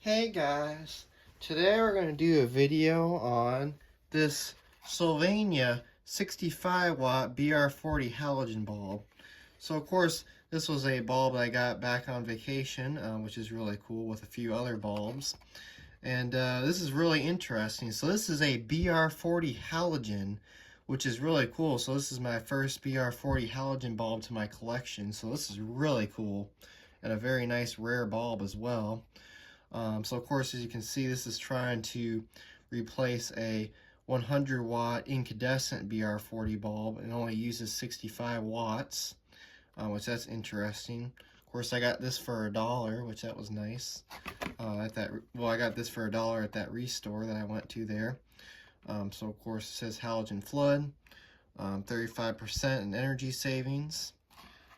Hey guys, today we're going to do a video on this SYLVANIA 65 watt BR40 halogen bulb. So of course this was a bulb that I got back on vacation, which is really cool, with a few other bulbs. And this is really interesting. So this is a BR40 halogen, which is really cool. So this is my first BR40 halogen bulb to my collection. So this is really cool and a very nice rare bulb as well. So of course, as you can see, this is trying to replace a 100 watt incandescent BR40 bulb and only uses 65 watts, which that's interesting. Of course, I got this for $1, which that was nice. I got this for $1 at that restore that I went to there. So of course, it says halogen flood, 35% in energy savings.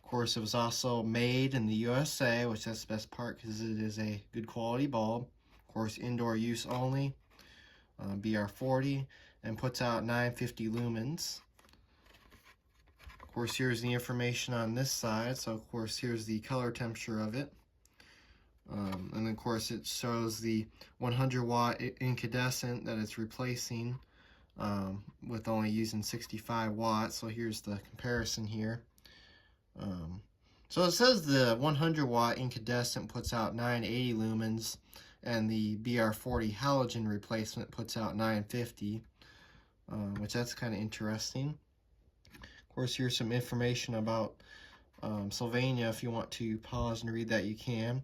Of course, it was also made in the USA, which that's the best part because it is a good quality bulb. Of course, indoor use only, BR40, and puts out 950 lumens. Of course, here's the information on this side. So, of course, here's the color temperature of it. And then, of course, it shows the 100 watt incandescent that it's replacing with only using 65 watts. So here's the comparison here. So it says the 100 watt incandescent puts out 980 lumens and the BR40 halogen replacement puts out 950, which that's kind of interesting. Of course, here's some information about SYLVANIA. If you want to pause and read that, you can.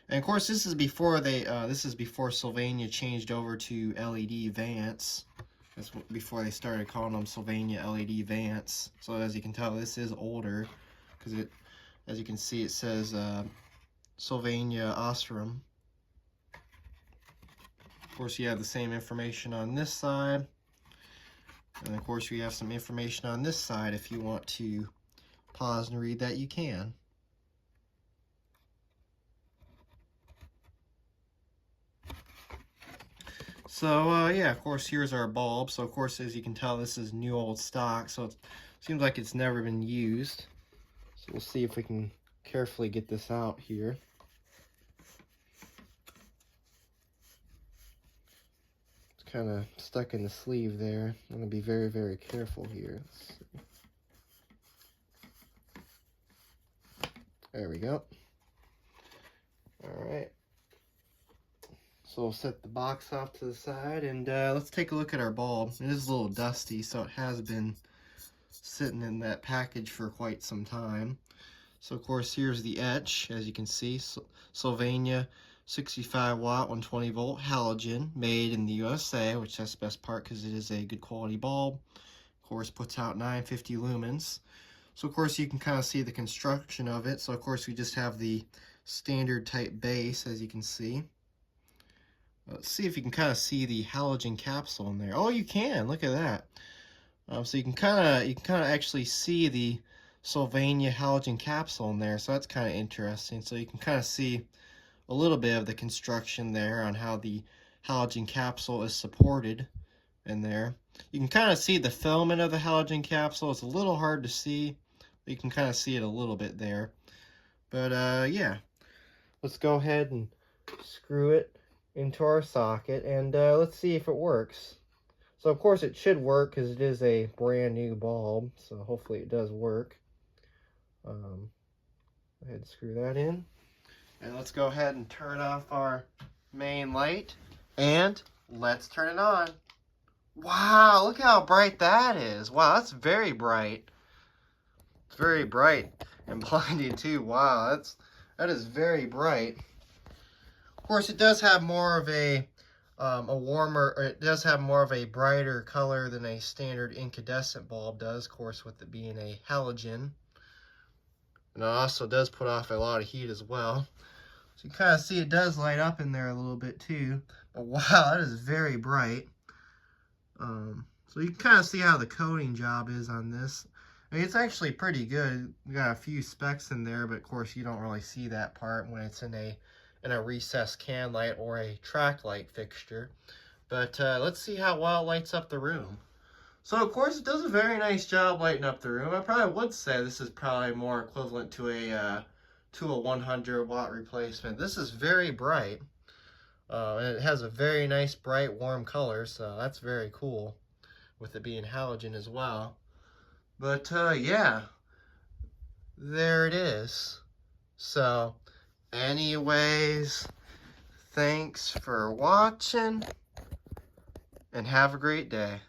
And of course, this is before SYLVANIA changed over to LED Vance. That's before they started calling them SYLVANIA LED Vance. So as you can tell, this is older. Because it, as you can see, it says SYLVANIA Osram. Of course, you have the same information on this side. And of course, we have some information on this side. If you want to pause and read that, you can. So, yeah, of course, here's our bulb. So, of course, as you can tell, this is new old stock. So, it seems like it's never been used. So we'll see if we can carefully get this out here. It's kind of stuck in the sleeve there. I'm going to be very, very careful here. Let's see. There we go. Alright. So we'll set the box off to the side and let's take a look at our bulb. It is a little dusty, so it has been sitting in that package for quite some time. So of course, here's the etch. As you can see, SYLVANIA 65 watt 120 volt halogen, made in the USA, which that's the best part because it is a good quality bulb. Of course, puts out 950 lumens. So of course, you can kind of see the construction of it. So of course, we just have the standard type base, as you can see. Let's see if you can kind of see the halogen capsule in there. Oh, you can. Look at that. So you can kind of actually see the SYLVANIA halogen capsule in there. So that's kind of interesting. So you can kind of see a little bit of the construction there on how the halogen capsule is supported in there. You can kind of see the filament of the halogen capsule. It's a little hard to see, but you can kind of see it a little bit there. But yeah, let's go ahead and screw it into our socket and let's see if it works. So of course it should work because it is a brand new bulb, so hopefully it does work. Go ahead and screw that in. And let's go ahead and turn off our main light and let's turn it on. Wow, look how bright that is. Wow, that's very bright. It's very bright and blinding too. Wow, that is very bright. Of course, it does have more of a brighter color than a standard incandescent bulb does, of course, with it being a halogen. And it also does put off a lot of heat as well. So you kind of see it does light up in there a little bit too. But wow, that is very bright. So you can kind of see how the coating job is on this. I mean, it's actually pretty good. We got a few specks in there, but of course you don't really see that part when it's in a recessed can light or a track light fixture. But let's see how well it lights up the room. So of course it does a very nice job lighting up the room. I probably would say this is probably more equivalent to a 100 watt replacement. This is very bright. And it has a very nice, bright, warm color, so that's very cool, with it being halogen as well. But yeah, there it is. So, anyways, thanks for watching, and have a great day.